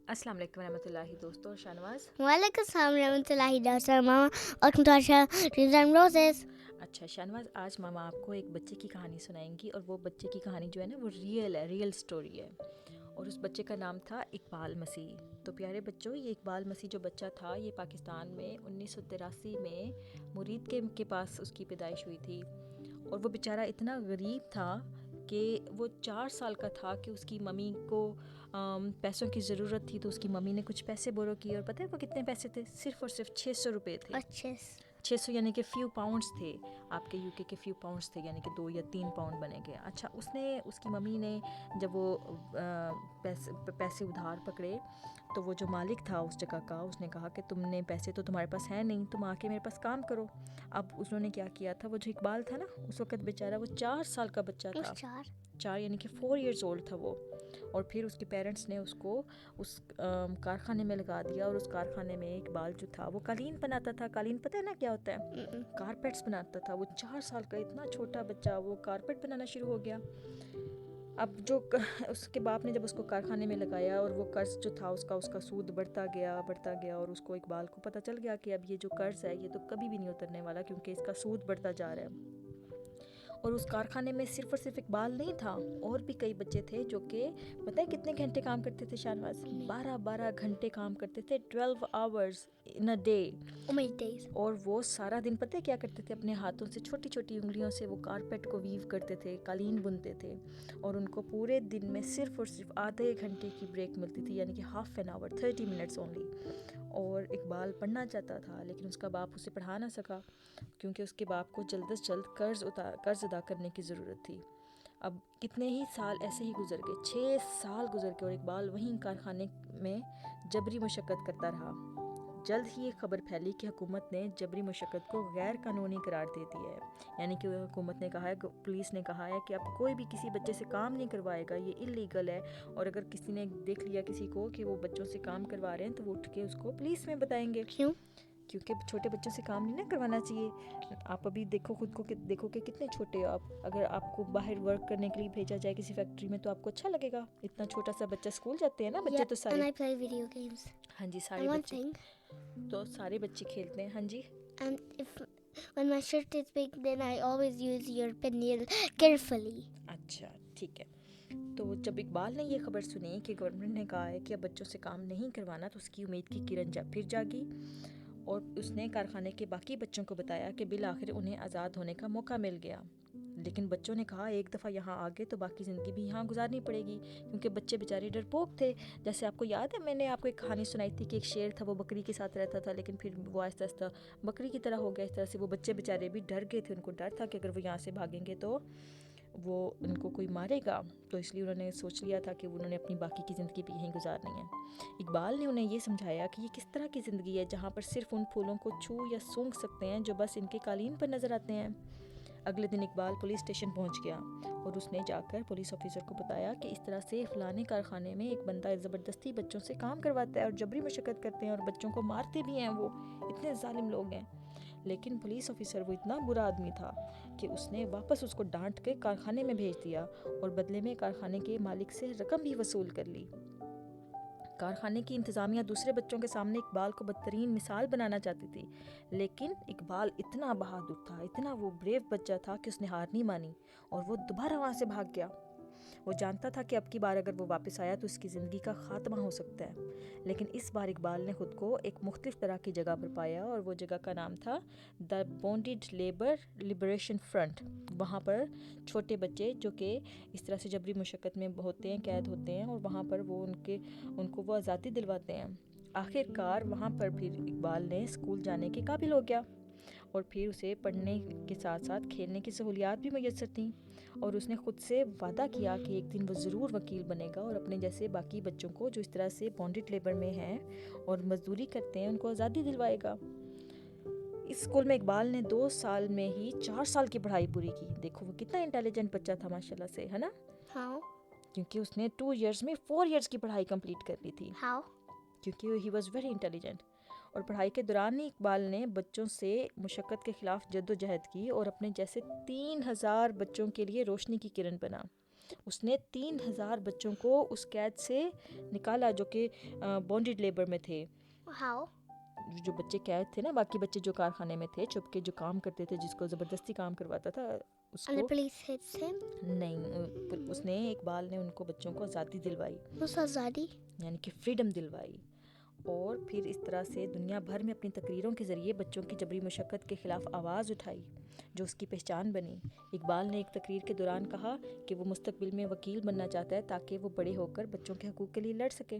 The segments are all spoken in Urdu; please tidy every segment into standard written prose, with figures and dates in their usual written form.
السلام علیکم ورحمۃ اللہ دوستوں. شاہنواز. وعلیکم السلام ورحمۃ اللہ ڈاکٹر ماما. Welcome to Dreams and Roses. اچھا شاہنواز, آج ماما آپ کو ایک بچے کی کہانی سنائیں گی, اور وہ بچے کی کہانی جو ہے نا وہ ریئل ہے, ریئل سٹوری ہے. اور اس بچے کا نام تھا اقبال مسیح. تو پیارے بچوں, یہ اقبال مسیح جو بچہ تھا یہ پاکستان میں 1983 میں مرید کے پاس اس کی پیدائش ہوئی تھی. اور وہ بیچارہ اتنا غریب تھا کہ وہ 4 سال کا تھا کہ اس کی ممی کو پیسوں کی ضرورت تھی, تو اس کی ممی نے کچھ پیسے بورو کیے. اور پتہ ہے وہ کتنے پیسے تھے؟ صرف اور صرف 600 روپے تھے. 600 یعنی کہ فیو پاؤنڈس تھے. آپ کے UK کے فیو پاؤنڈس تھے, یعنی کہ 2 یا 3 پاؤنڈ بنے گے. اچھا, اس کی ممی نے جب وہ پیسے ادھار پکڑے تو وہ جو مالک تھا اس جگہ کا, اس نے کہا کہ تم نے پیسے تو تمہارے پاس ہیں نہیں, تم آ کے میرے پاس کام کرو. اب انہوں نے کیا کیا تھا, وہ جو اقبال تھا نا اس وقت بیچارہ وہ 4 سال کا بچہ تھا. 4 یعنی کہ 4 ایئرز اولڈ تھا وہ. اور پھر اس کے پیرنٹس نے اس کو اس کارخانے میں لگا دیا, اور اس کارخانے میں اقبال جو تھا وہ قالین بناتا تھا. قالین پتہ ہے نا کیا ہوتا ہے؟ کارپیٹس بناتا تھا. وہ 4 سال کا اتنا چھوٹا بچہ وہ کارپیٹ بنانا شروع ہو گیا. اب جو اس کے باپ نے جب اس کو کارخانے میں لگایا, اور وہ قرض جو تھا اس کا سود بڑھتا گیا, اور اس کو اقبال کو پتہ چل گیا کہ اب یہ جو قرض ہے یہ تو کبھی بھی نہیں اترنے والا, کیونکہ اس کا سود بڑھتا جا رہا ہے. اور اس کارخانے میں صرف اور صرف اقبال نہیں تھا, اور بھی کئی بچے تھے جو کہ پتہ ہے کتنے گھنٹے کام کرتے تھے شاہنواز؟ 12 گھنٹے کام کرتے تھے, 12 hours in a day. اور وہ سارا دن پتہ ہے کیا کرتے تھے؟ اپنے ہاتھوں سے چھوٹی چھوٹی انگلیوں سے وہ کارپیٹ کو ویو کرتے تھے, قالین بنتے تھے. اور ان کو پورے دن میں صرف اور صرف آدھے گھنٹے کی بریک ملتی تھی, یعنی کہ half an hour, 30 minutes only. اور اقبال پڑھنا چاہتا تھا لیکن اس کا باپ اسے پڑھا نہ سکا, کیونکہ اس کے باپ کو جلد از جلد قرض ادا کرنے کی ضرورت تھی. اب کتنے ہی سال ایسے ہی گزر گئے, 6 سال گزر گئے, اور اقبال وہیں کارخانے میں جبری مشقت کرتا رہا. جلد ہی یہ خبر پھیلی کہ حکومت نے جبری مشقت کو غیر قانونی قرار دے دیا ہے. یعنی کہ حکومت نے کہا ہے, پولیس نے کہا ہے کہ اب کوئی بھی کسی بچے سے کام نہیں کروائے گا, یہ اللیگل ہے. اور اگر کسی نے دیکھ لیا کسی کو کہ وہ بچوں سے کام کروا رہے ہیں تو وہ اٹھ کے اس کو پولیس میں بتائیں گے. کیوں؟ کیونکہ چھوٹے بچوں سے کام نہیں نہ کروانا چاہیے. آپ ابھی دیکھو خود کو, دیکھو کہ کتنے چھوٹے ہو آپ. اگر آپ کو باہر ورک کرنے کے لیے بھیجا جائے کسی فیکٹری میں تو آپ کو اچھا لگے گا؟ اتنا چھوٹا سا بچہ, اسکول جاتے ہیں نا بچے تو سارے. And I play video games. ہاں جی, سارے بچے تو سارے بچے کھیلتے ہیں. ہاں جی. And when my shirt is big, then I always use your pen nail carefully. اچھا ٹھیک ہے. تو جب اقبال نے یہ خبر سنی کہ گورنمنٹ نے کہا ہے کہ اب بچوں سے کام نہیں کروانا, تو اس کی امید کی کرن پھر جاگی, اور اس نے کارخانے کے باقی بچوں کو بتایا کہ بالآخر انہیں آزاد ہونے کا موقع مل گیا. لیکن بچوں نے کہا ایک دفعہ یہاں آ گئے تو باقی زندگی بھی یہاں گزارنی پڑے گی, کیونکہ بچے بیچارے ڈرپوک تھے. جیسے آپ کو یاد ہے میں نے آپ کو ایک کہانی سنائی تھی کہ ایک شیر تھا, وہ بکری کے ساتھ رہتا تھا, لیکن پھر وہ آہستہ آہستہ بکری کی طرح ہو گیا. اس طرح سے وہ بچے بیچارے بھی ڈر گئے تھے, ان کو ڈر تھا کہ اگر وہ یہاں سے بھاگیں گے تو وہ ان کو کوئی مارے گا. تو اس لیے انہوں نے سوچ لیا تھا کہ انہوں نے اپنی باقی کی زندگی بھی یہیں گزارنی ہے. اقبال نے انہیں یہ سمجھایا کہ یہ کس طرح کی زندگی ہے جہاں پر صرف ان پھولوں کو چھو یا سونگھ سکتے ہیں جو بس ان کے قالین پر نظر آتے ہیں. اگلے دن اقبال پولیس اسٹیشن پہنچ گیا, اور اس نے جا کر پولیس آفیسر کو بتایا کہ اس طرح سے فلانے کارخانے میں ایک بندہ زبردستی بچوں سے کام کرواتا ہے, اور جبری مشقت کرتے ہیں, اور بچوں کو مارتے بھی ہیں. وہ اتنے ظالم لوگ ہیں. لیکن پولیس آفیسر وہ اتنا برا آدمی تھا کہ اس نے واپس اس کو ڈانٹ کے کارخانے میں بھیج دیا, اور بدلے میں کارخانے کے مالک سے رقم بھی وصول کر لی. کارخانے کی انتظامیہ دوسرے بچوں کے سامنے اقبال کو بدترین مثال بنانا چاہتی تھی, لیکن اقبال اتنا بہادر تھا, اتنا وہ بریو بچہ تھا کہ اس نے ہار نہیں مانی, اور وہ دوبارہ وہاں سے بھاگ گیا. وہ جانتا تھا کہ اب کی بار اگر وہ واپس آیا تو اس کی زندگی کا خاتمہ ہو سکتا ہے. لیکن اس بار اقبال نے خود کو ایک مختلف طرح کی جگہ پر پایا, اور وہ جگہ کا نام تھا دا بونڈیڈ لیبر لبریشن فرنٹ. وہاں پر چھوٹے بچے جو کہ اس طرح سے جبری مشقت میں ہوتے ہیں, قید ہوتے ہیں, اور وہاں پر وہ ان کو وہ آزادی دلواتے ہیں. آخر کار وہاں پر پھر اقبال نے اسکول جانے کے قابل ہو گیا, اور پھر اسے پڑھنے کے ساتھ ساتھ کھیلنے کی سہولیات بھی میسر تھیں. اور اس نے خود سے وعدہ کیا کہ ایک دن وہ ضرور وکیل بنے گا, اور اپنے جیسے باقی بچوں کو جو اس طرح سے بونڈڈ لیبر میں ہیں اور مزدوری کرتے ہیں ان کو آزادی دلوائے گا. اس اسکول میں اقبال نے 2 سال میں ہی 4 سال کی پڑھائی پوری کی. دیکھو وہ کتنا انٹیلیجنٹ بچہ تھا ماشاء اللہ سے, ہے نا؟ How? کیونکہ اس نے 2 ایئرز میں 4 ایئرز کی پڑھائی کمپلیٹ کر لی تھی. How? کیونکہ ہی واز ویری انٹیلیجنٹ. اور پڑھائی کے دوران ہی اقبال نے بچوں سے مشقت کے خلاف جد و جہد کی, اور اپنے جیسے 3000 بچوں کے لیے روشنی کی کرن بنا. اس نے 3,000 بچوں کو اس قید سے نکالا جو کہ بانڈیڈ لیبر میں تھے. How? جو بچے قید تھے نا، باقی بچے جو کارخانے میں تھے چھپ کے جو کام کرتے تھے، جس کو زبردستی کام کرواتا تھا اس And the کو police hits him? نہیں، اس نے اقبال نے ان کو بچوں کو آزادی دلوائی، What's azadi? یعنی کہ فریڈم دلوائی. اور پھر اس طرح سے دنیا بھر میں اپنی تقریروں کے ذریعے بچوں کی جبری مشقت کے خلاف آواز اٹھائی جو اس کی پہچان بنی. اقبال نے ایک تقریر کے دوران کہا کہ وہ مستقبل میں وکیل بننا چاہتا ہے تاکہ وہ بڑے ہو کر بچوں کے حقوق کے لیے لڑ سکے.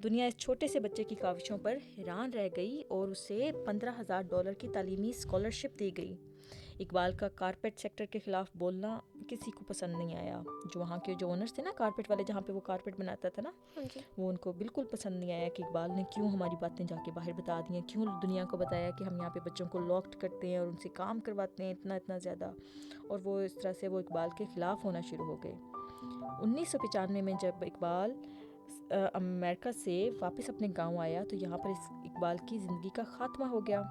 دنیا اس چھوٹے سے بچے کی کاوشوں پر حیران رہ گئی اور اسے $15,000 کی تعلیمی اسکالرشپ دی گئی. اقبال کا کارپیٹ سیکٹر کے خلاف بولنا کسی کو پسند نہیں آیا. جو وہاں کے جو اونرز تھے نا کارپیٹ والے، جہاں پہ وہ کارپیٹ بناتا تھا نا، وہ ان کو بالکل پسند نہیں آیا کہ اقبال نے کیوں ہماری باتیں جا کے باہر بتا دی ہیں، کیوں دنیا کو بتایا کہ ہم یہاں پہ بچوں کو لاکڈ کرتے ہیں اور ان سے کام کرواتے ہیں اتنا زیادہ. اور وہ اس طرح سے وہ اقبال کے خلاف ہونا شروع ہو گئے. 1995 میں جب اقبال امریکہ سے واپس اپنے گاؤں آیا تو یہاں پر اس اقبال کی زندگی کا خاتمہ ہو گیا.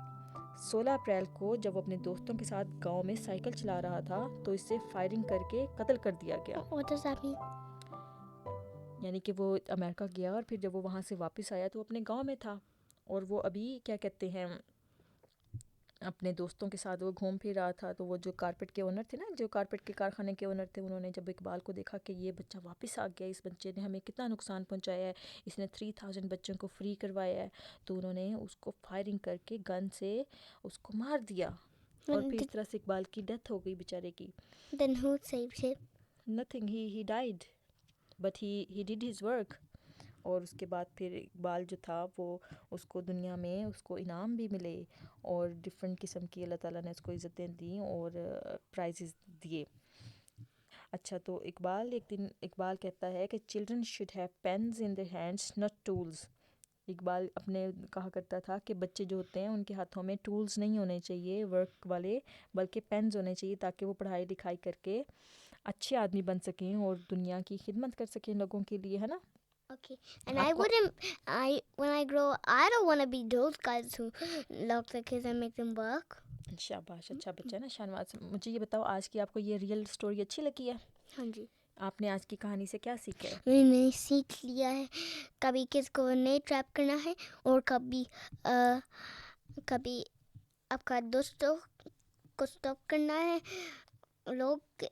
16 اپریل کو جب وہ اپنے دوستوں کے ساتھ گاؤں میں سائیکل چلا رہا تھا تو اس سے فائرنگ کر کے قتل کر دیا گیا. What does that mean? یعنی کہ وہ امریکہ گیا اور پھر جب وہ وہاں سے واپس آیا تو اپنے گاؤں میں تھا اور وہ ابھی کیا کہتے ہیں اپنے دوستوں کے ساتھ وہ گھوم پھر رہا تھا. تو وہ جو کارپیٹ کے اونر تھے نا، جو کارپیٹ کے کارخانے کے اونر تھے، انہوں نے جب اقبال کو دیکھا کہ یہ بچہ واپس آ گیا، اس بچے نے ہمیں کتنا نقصان پہنچایا ہے، اس نے 3,000 بچوں کو فری کروایا ہے، تو انہوں نے اس کو فائرنگ کر کے گن سے اس کو مار دیا اور پھر اس طرح سے اقبال کی ڈیتھ ہو گئی بیچارے کی. Then who saved him? Nothing, he died but he did his work. اور اس کے بعد پھر اقبال جو تھا وہ اس کو دنیا میں اس کو انعام بھی ملے اور ڈفرینٹ قسم کی اللہ تعالیٰ نے اس کو عزتیں دیں اور پرائزز دیے. اچھا، تو ایک دن اقبال کہتا ہے کہ children should have pens in their hands not tools. Iqbal اپنے کہا کرتا تھا کہ بچے جو ہوتے ہیں ان کے ہاتھوں میں ٹولز نہیں ہونے چاہیے ورک والے، بلکہ پینز ہونے چاہیے تاکہ وہ پڑھائی لکھائی کر کے اچھے آدمی بن سکیں اور دنیا کی خدمت کر سکیں لوگوں کے لیے، ہے نا. Okay. And when I grow, I don't want to be those guys who lock the kids and make them work. شاباش، اچھا بچہ ہے نا شانواز. مجھے یہ بتاؤ آج کی آپ کو یہ ریئل اسٹوری اچھی لگی ہے؟ ہاں جی. آپ نے آج کی کہانی سے کیا سیکھا ہے؟ میں نے سیکھ لیا ہے کبھی کس کو نہیں ٹریپ کرنا ہے اور کبھی آپ کا دوستوں کو اسٹاپ کرنا ہے لوگ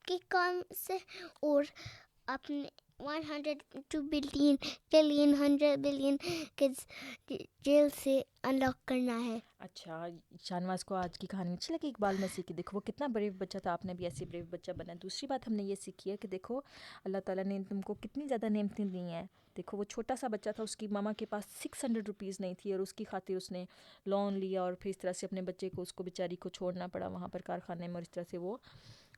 کے کام سے، اور اپنے 102 billion 100 billion kids جیل سے انلاک کرنا ہے. اچھا، شانواز کو آج کی کہانی اچھی لگی اقبال مسیح کی. دیکھو وہ کتنا بریو بچہ تھا، آپ نے بھی ایسے بریو بچہ بنا. دوسری بات ہم نے یہ سیکھی ہے کہ دیکھو اللہ تعالیٰ نے تم کو کتنی زیادہ نعمتیں دی ہیں. دیکھو وہ چھوٹا سا بچہ تھا، اس کی ماما کے پاس 600 روپیز نہیں تھی اور اس کی خاطر اس نے لون لیا اور پھر اس طرح سے اپنے بچے کو، اس کو بیچاری کو چھوڑنا پڑا وہاں پر کارخانے میں، اور اس طرح سے وہ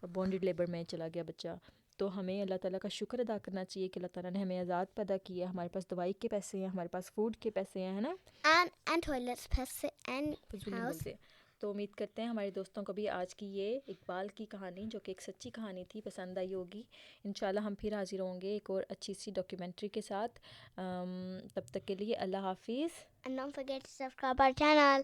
بانڈیڈ لیبر میں چلا گیا بچہ. تو ہمیں اللہ تعالیٰ کا شکر ادا کرنا چاہیے کہ اللہ تعالیٰ نے ہمیں آزاد پیدا کیا ہے، ہمارے پاس دوائی کے پیسے ہیں، ہمارے پاس فوڈ کے پیسے ہیں، ہے نا، and toilets پیسے and فضول نہیں house. بولتے. تو امید کرتے ہیں ہمارے دوستوں کو بھی آج کی یہ اقبال کی کہانی جو کہ ایک سچی کہانی تھی پسند آئی ہوگی. انشاءاللہ ہم پھر حاضر ہوں گے ایک اور اچھی سی ڈاکیومنٹری کے ساتھ. تب تک کے لیے اللہ حافظ. And don't forget to subscribe our channel.